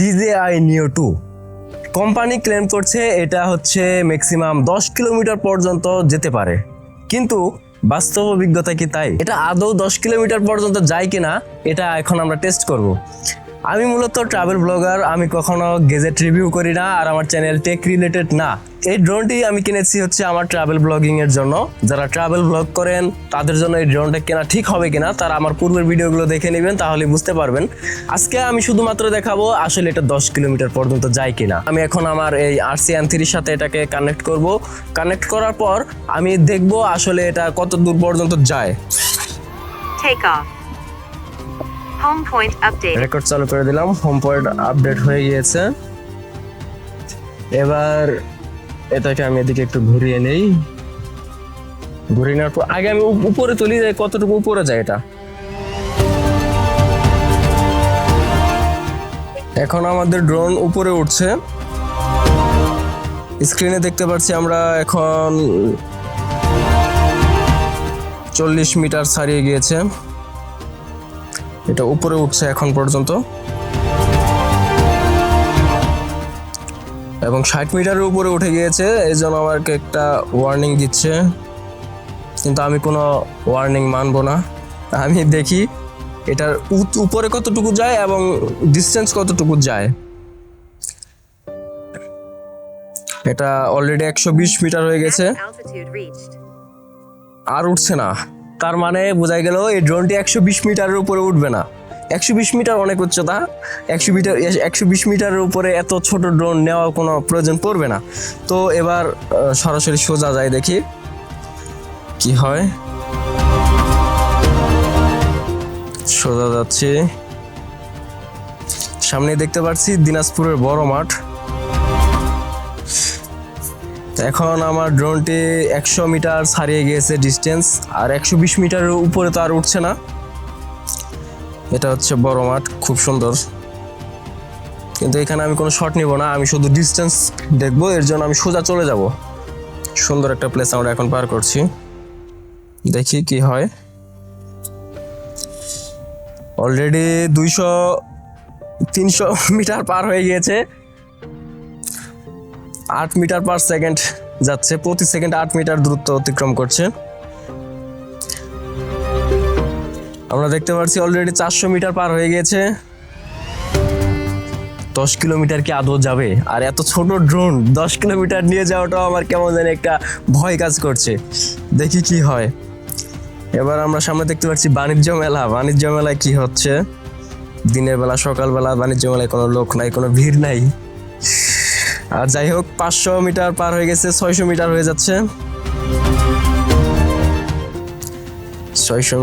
DJI Neo 2 company claim করছে এটা হচ্ছে ম্যাক্সিমাম 10 কিলোমিটার পর্যন্ত যেতে পারে, কিন্তু বাস্তব অভিজ্ঞতা কি তাই? এটা আদৌ 10 কিলোমিটার পর্যন্ত যায় কিনা এটা এখন আমরা টেস্ট করব। আমি মূলত ট্রাভেল ব্লগার, আমি কখনো গেজেট রিভিউ করি না, আর আমার চ্যানেল টেক রিলেটেড না। এই ড্রোনটি আমি কিনেছি হচ্ছে আমার ট্রাভেল ব্লগিং এর জন্য। যারা ট্রাভেল ব্লগ করেন তাদের জন্য এই ড্রোনটা কেনা ঠিক হবে কিনা তারা আমার পূর্বের ভিডিওগুলো দেখে নেবেন, তাহলে বুঝতে পারবেন। আজকে আমি শুধুমাত্র দেখাবো আসলে এটা 10 কিলোমিটার পর্যন্ত যায় কিনা। আমি এখন আমার এই RC-N3 এর সাথে এটাকে কানেক্ট করব। কানেক্ট করার পর আমি দেখব আসলে এটা কত দূর পর্যন্ত যায়। Take off. Home point update. Record চালু করে দিলাম, হোম পয়েন্ট আপডেট হয়ে গিয়েছে। এবার এটাকে আমি এদিকে একটু ঘুরিয়ে নেই। ঘুরিয়ে নেওয়ার পর আগে আমি উপরে তুলি, কতটুকু উপরে যায় এটা। এখন আমাদের ড্রোন উপরে উঠছে। স্ক্রিনে দেখতে পাচ্ছি আমরা এখন 40 মিটার ছাড়িয়ে গিয়েছে। এটা উপরে উঠছে এখন পর্যন্ত, এবং 60 মিটারের উপরে উঠে গিয়েছে। এই জন্য আমাকে একটা ওয়ার্নিং দিচ্ছে, কিন্তু আমি কোনো ওয়ার্নিং মানবো না। আমি দেখি এটার উপরে কতটুকু যায় এবং ডিস্টেন্স কতটুকু যায়। এটা অলরেডি 120 মিটার হয়ে গেছে, Altitude reached. আর উঠছে না। তার মানে বোঝাই গেল এই ড্রোনটি 120 মিটারের উপরে উঠবে না। 120 মিটার অনেক উচ্চতা, 120 মিটারের উপরে এত ছোট ড্রোন নেওয়ার কোনো প্রয়োজন পড়বে না। তো এবার সরাসরি সোজা যায়, দেখি কি হয়। সোজা যাচ্ছি, সামনে দেখতে পাচ্ছি দিনাজপুরের বড় মাঠ। এখন আমার ড্রোনটি 100 মিটার ছাড়িয়ে গিয়েছে ডিস্টেন্স, আর 120 মিটারের উপরে তো আর উঠছে না। এটা হচ্ছে বড় মাঠ, খুব সুন্দর, কিন্তু এখানে আমি কোনো শট নিব না, আমি শুধু ডিস্টেন্স দেখবো। এর জন্য আমি সোজা চলে যাব। সুন্দর একটা প্লেস আমরা এখন পার করছি, দেখি কি হয়। অলরেডি 300 মিটার পার হয়ে গিয়েছে। 8 মিটার পার সেকেন্ড যাচ্ছে, প্রতি সেকেন্ড 8 মিটার দূরত্ব অতিক্রম করছে। আমরা দেখতে পাচ্ছি অলরেডি 400 মিটার পার হয়ে গিয়েছে। 10 কিলোমিটার কি আদৌ যাবে? আর এত ছোট ড্রোন 10 কিলোমিটার নিয়ে যাওয়াটাও আমার কেমন জানি একটা ভয় কাজ করছে, দেখি কি হয়। এবার আমরা সামনে দেখতে পাচ্ছি বাণিজ্য মেলা। বাণিজ্য মেলায় কি হচ্ছে? দিনের বেলা, সকালবেলা বাণিজ্য মেলায় কোনো লোক নাই, কোনো ভিড় নাই। আর যাই হোক, 500 মিটার পার হয়ে গেছে, 600 মিটার হয়ে যাচ্ছে। 600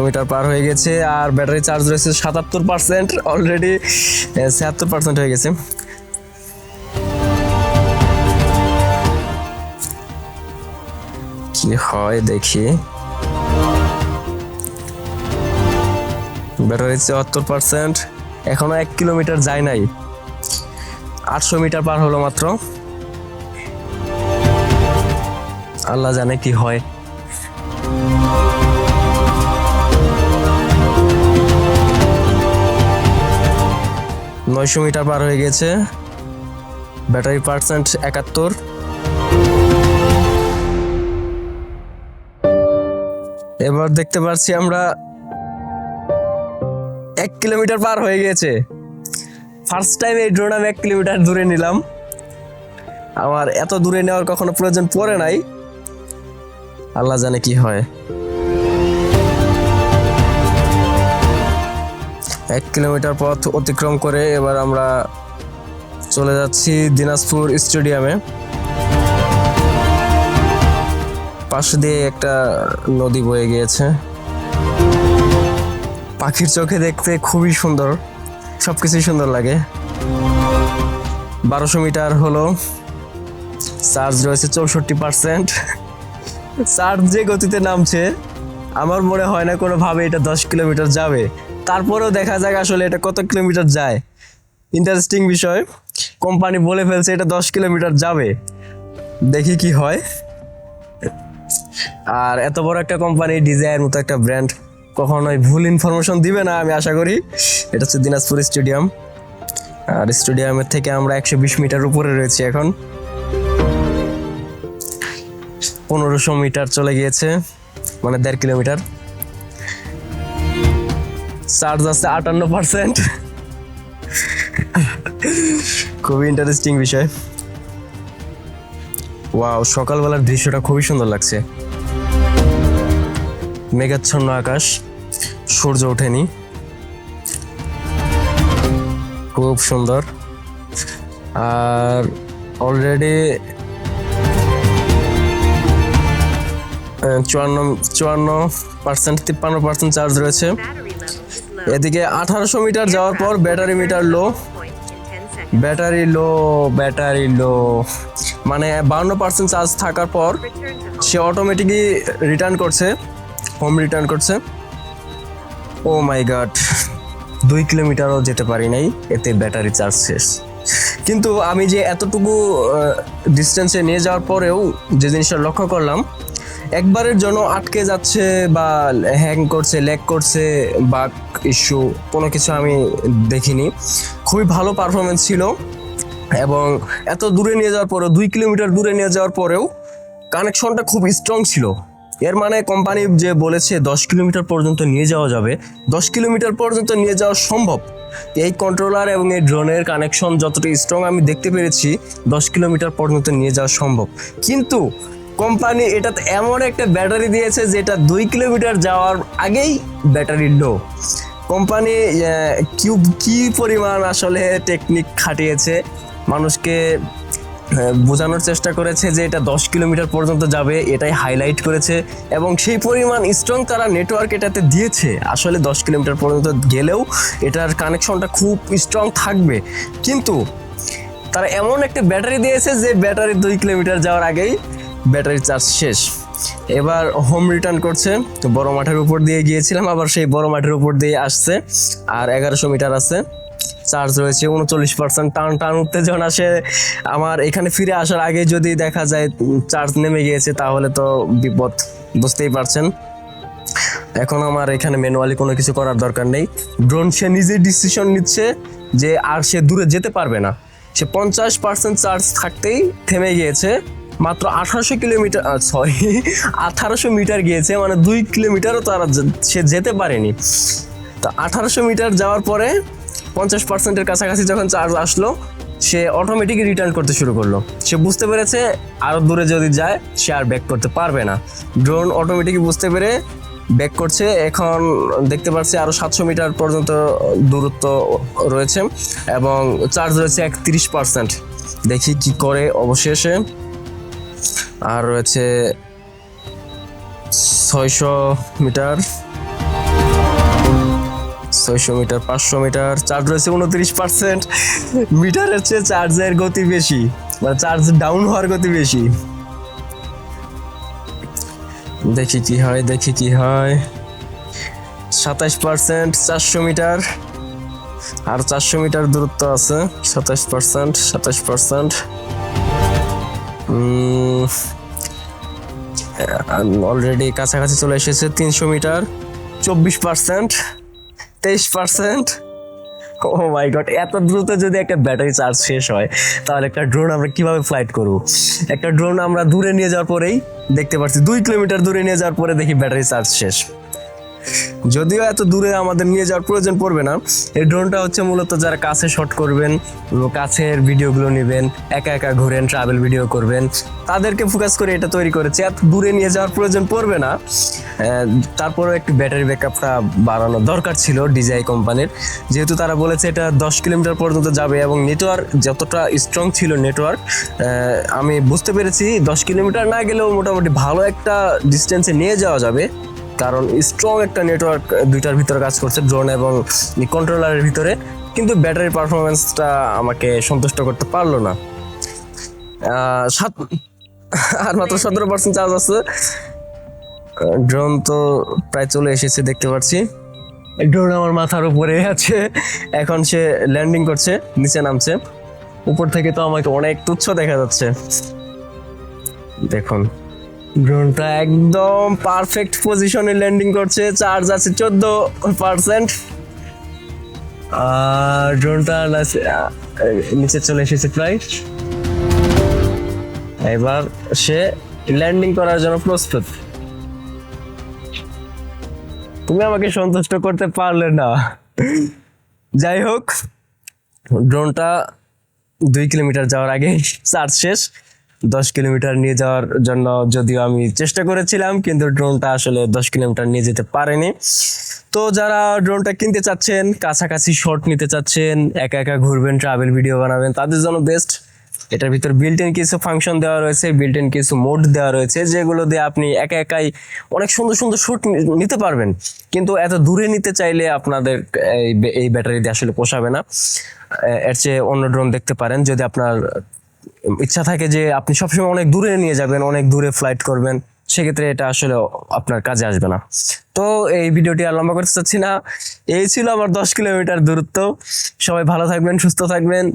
মিটার পার হয়ে গেছে, আর ব্যাটারি চার্জ রয়েছে 77%, অলরেডি 76% হয়ে গেছে। কি হয় দেখি। ব্যাটারি 74%, এখনো 1 কিলোমিটার যায় নাই, 800 মিটার পার হলো মাত্র। আল্লাহ জানে কি হয়। নয়শো মিটার পার হয়ে গেছে, ব্যাটারি পার্সেন্ট 71। এবার দেখতে পাচ্ছি আমরা 1 কিলোমিটার পার হয়ে গেছে। ফার্স্ট টাইম এই ড্রোন আমি 1 কিলোমিটার দূরে নিলাম। আমার এত দূরে নেওয়ার কখনো প্রয়োজন পড়ে নাই, আল্লাহ জানে কি হয়। 1 কিলোমিটার পথ অতিক্রম করে এবার আমরা চলে যাচ্ছি দিনাজপুর স্টেডিয়ামে। পাশ দিয়ে একটা নদী বয়ে গিয়েছে। পাখির চোখে দেখতে খুবই সুন্দর, সবকিছুই সুন্দর লাগে। 1200 মিটার হলো, চার্জ রয়েছে 64%। চার্জ যে গতিতে নামছে আমার মনে হয় না কোনোভাবে এটা 10 কিলোমিটার যাবে। তারপরেও দেখা যাক আসলে এটা কত কিলোমিটার যায়। ইন্টারেস্টিং বিষয়, কোম্পানি বলে ফেলছে এটা 10 কিলোমিটার যাবে, দেখি কি হয়। আর এত বড় একটা কোম্পানি, DJI এর মতো একটা ব্র্যান্ড, কখনোই ভুল ইনফরমেশন দিবে না আমি আশা করি। এটা হচ্ছে দিনাজপুর স্টেডিয়াম, আর স্টেডিয়ামের থেকে আমরা 120 মিটার উপরে রয়েছি এখন। 1500 মিটার চলে গিয়েছে, মানে 1.5 কিলোমিটার। চার্জ আছে 58%। খুবই ইন্টারেস্টিং বিষয়। ওয়াও, সকালবেলার দৃশ্যটা খুবই সুন্দর লাগছে। মেঘাচ্ছন্ন আকাশ, সূর্য ওঠেনি, খুব সুন্দর। আর অলরেডি 54% চার্জ রয়েছে। Battery level is low. এদিকে 1800 মিটার যাওয়ার পর battery meter low, Point in 10 seconds. Battery low মানে 52% চার্জ থাকার পর Return to home. সে অটোমেটিকই রিটার্ন করছে, হোম রিটার্ন করছে। ও মাই গড, 2 কিলোমিটারও যেতে পারি নাই, এতে ব্যাটারি চার্জ শেষ। কিন্তু আমি যে এতটুকু ডিস্টেন্সে নিয়ে যাওয়ার পরেও যে জিনিসটা লক্ষ্য করলাম, একবারের জন্য আটকে যাচ্ছে বা হ্যাং করছে, ল্যাগ করছে, বাগ ইস্যু কোনো কিছু আমি দেখিনি। খুবই ভালো পারফরমেন্স ছিল, এবং এত দূরে নিয়ে যাওয়ার পরেও 2 কিলোমিটার দূরে নিয়ে যাওয়ার পরেও কানেকশনটা খুব স্ট্রং ছিল। এর মানে কোম্পানি যে বলেছে 10 কিলোমিটার পর্যন্ত নিয়ে যাওয়া যাবে, 10 কিলোমিটার পর্যন্ত নিয়ে যাওয়া সম্ভব। এই কন্ট্রোলার এবং এই ড্রোনের কানেকশন যতটা স্ট্রং আমি দেখতে পেরেছি, 10 কিলোমিটার পর্যন্ত নিয়ে যাওয়া সম্ভব। কিন্তু কোম্পানি এটাতে এমন একটা ব্যাটারি দিয়েছে যেটা 2 কিলোমিটার যাওয়ার আগেই ব্যাটারি লো। কোম্পানি কি পরিমাণ আসলে টেকনিক খাটিয়েছে, মানুষকে বোঝানোর চেষ্টা করেছে যে এটা 10 কিলোমিটার পর্যন্ত যাবে, এটাই হাইলাইট করেছে। এবং সেই পরিমাণ স্ট্রং তারা নেটওয়ার্ক এটাতে দিয়েছে, আসলে 10 কিলোমিটার পর্যন্ত গেলেও এটার কানেকশনটা খুব স্ট্রং থাকবে। কিন্তু তারা এমন একটা ব্যাটারি দিয়েছে যে ব্যাটারি 2 কিলোমিটার যাওয়ার আগেই ব্যাটারি চার্জ শেষ। এবার হোম রিটার্ন করছে, তো বড় মাঠের উপর দিয়ে গিয়েছিলাম, আবার সেই বড় মাঠের উপর দিয়ে আসছে। আর 1100 মিটার আছে, চার্জ রয়েছে 39%। টান উত্তেজনা আসে আমার। এখানে ফিরে আসার আগে যদি দেখা যায় চার্জ নেমে গিয়েছে, তাহলে তো বিপদ, বুঝতেই পারছেন। এখন আমার এখানে ম্যানুয়ালি কোনো কিছু করার দরকার নেই। ড্রোন সে নিজেই ডিসিশন নিচ্ছে যে আর সে দূরে যেতে পারবে না। সে 50% চার্জ থাকতেই থেমে গিয়েছে। মাত্র 1800 মিটার গিয়েছে, মানে 2 কিলোমিটারও তারা সে যেতে পারেনি। তো 1800 মিটার যাওয়ার পরে 50%-এর কাছাকাছি যখন চার্জ আসলো, সে অটোমেটিক রিটার্ন করতে শুরু করলো। সে বুঝতে পেরেছে আরও দূরে যদি যায় সে আর ব্যাক করতে পারবে না। ড্রোন অটোমেটিক বুঝতে পেরে ব্যাক করছে। এখন দেখতে পাচ্ছি আরও 700 মিটার পর্যন্ত দূরত্ব রয়েছে, এবং চার্জ রয়েছে 31%। দেখি কি করে অবশেষে। আর রয়েছে 600 মিটার, 500 মিটার। চার্জ রয়েছে 29%। মিটারের চেয়ে চার্জের গতি বেশি, মানে চার্জ ডাউন হওয়ার গতি বেশি। দেখি কি হয়। 27%, 400 মিটার, আর 400 মিটার দূরত্ব আছে। 27%। অলরেডি কাছাকাছি চলে এসেছে। 300 মিটার, 24%, 23%। ও মাই গড, এত দ্রুত যদি একটা ব্যাটারি চার্জ শেষ হয়, তাহলে একটা ড্রোন আমরা কিভাবে ফ্লাইট করব? একটা ড্রোন আমরা দূরে নিয়ে যাওয়ার পরেই দেখতে পাচ্ছি 2 কিলোমিটার দূরে নিয়ে যাওয়ার পরে দেখি ব্যাটারি চার্জ শেষ। যদিও এত দূরে আমাদের নিয়ে যাওয়ার প্রয়োজন পড়বে না। এই ড্রোনটা হচ্ছে মূলত যারা কাছে শট করবেন, কাছের ভিডিওগুলো নেবেন, একা ঘুরেন, ট্রাভেল ভিডিও করবেন, তাদেরকে ফোকাস করে এটা তৈরি করেছে। এত দূরে নিয়ে যাওয়ার প্রয়োজন পড়বে না। তারপরেও একটু ব্যাটারি ব্যাকআপটা বাড়ানো দরকার ছিল ডিজাই কোম্পানির, যেহেতু তারা বলেছে এটা 10 কিলোমিটার পর্যন্ত যাবে, এবং নেটওয়ার্ক যতটা স্ট্রং ছিল নেটওয়ার্ক, আমি বুঝতে পেরেছি 10 কিলোমিটার না গেলেও মোটামুটি ভালো একটা ডিস্টেন্সে নিয়ে যাওয়া যাবে। কারণ স্ট্রং একটা নেটওয়ার্ক দুইটার ভিতরে কাজ করছে, ড্রোন এবং কন্ট্রোলারের ভিতরে। কিন্তু ব্যাটারি পারফরমেন্সটা আমাকে সন্তুষ্ট করতে পারলো না। আর মাত্র 17% চার্জ আছে। ড্রোন তো প্রায় চলে এসেছে, দেখতে পাচ্ছি। ড্রোন আমার মাথার উপরে আছে, এখন সে ল্যান্ডিং করছে, নিচে নামছে। উপর থেকে তো আমাকে অনেক তুচ্ছ দেখা যাচ্ছে, দেখুন। ড্রোনটা একদম পারফেক্ট পজিশনে ল্যান্ডিং করছে, চার্জ আছে 14%। আর ড্রোনটা নিচে চলে এসেছে প্রায়। এবার সে ল্যান্ডিং করার জন্য প্রস্তুত। তুমি আমাকে সন্তুষ্ট করতে পারলে না। যাই হোক, ড্রোনটা 2 কিলোমিটার যাওয়ার আগে চার্জ শেষ। 10 কিলোমিটার নিয়ে যাওয়ার জন্য যদিও আমি চেষ্টা করেছিলাম, কিন্তু ড্রোনটা আসলে 10 কিলোমিটার নিয়ে যেতে পারেনি। তো যারা ড্রোনটা কিনতে চাচ্ছেন, কাছাকাছি শট নিতে চাচ্ছেন, একা একা ঘুরবেন, ট্রাভেল ভিডিও বানাবেন, তাদের জন্য বেস্ট। এটার ভিতর বিল্ট ইন কিছু ফাংশন দেওয়া রয়েছে, বিল্ট ইন কিছু মোড দেওয়া রয়েছে, যেগুলো দিয়ে আপনি একা একাই অনেক সুন্দর সুন্দর শুট নিতে পারবেন। কিন্তু এত দূরে নিতে চাইলে আপনাদের এই ব্যাটারি দিয়ে আসলে পোষাবে না। এর চেয়ে অন্য ড্রোন দেখতে পারেন, যদি আপনার ইচ্ছা থাকে যে আপনি সবসময় অনেক দূরে নিয়ে যাবেন, অনেক দূরে ফ্লাইট করবেন, সেক্ষেত্রে এটা আসলে আপনার কাজে আসবে না। তো এই ভিডিওটি আর লম্বা করতে চাচ্ছি না। এই ছিল আমার 10 কিলোমিটার দূরত্ব। সবাই ভালো থাকবেন, সুস্থ থাকবেন,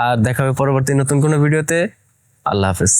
আর দেখা হবে পরবর্তী নতুন কোনো ভিডিওতে। আল্লাহ হাফেজ।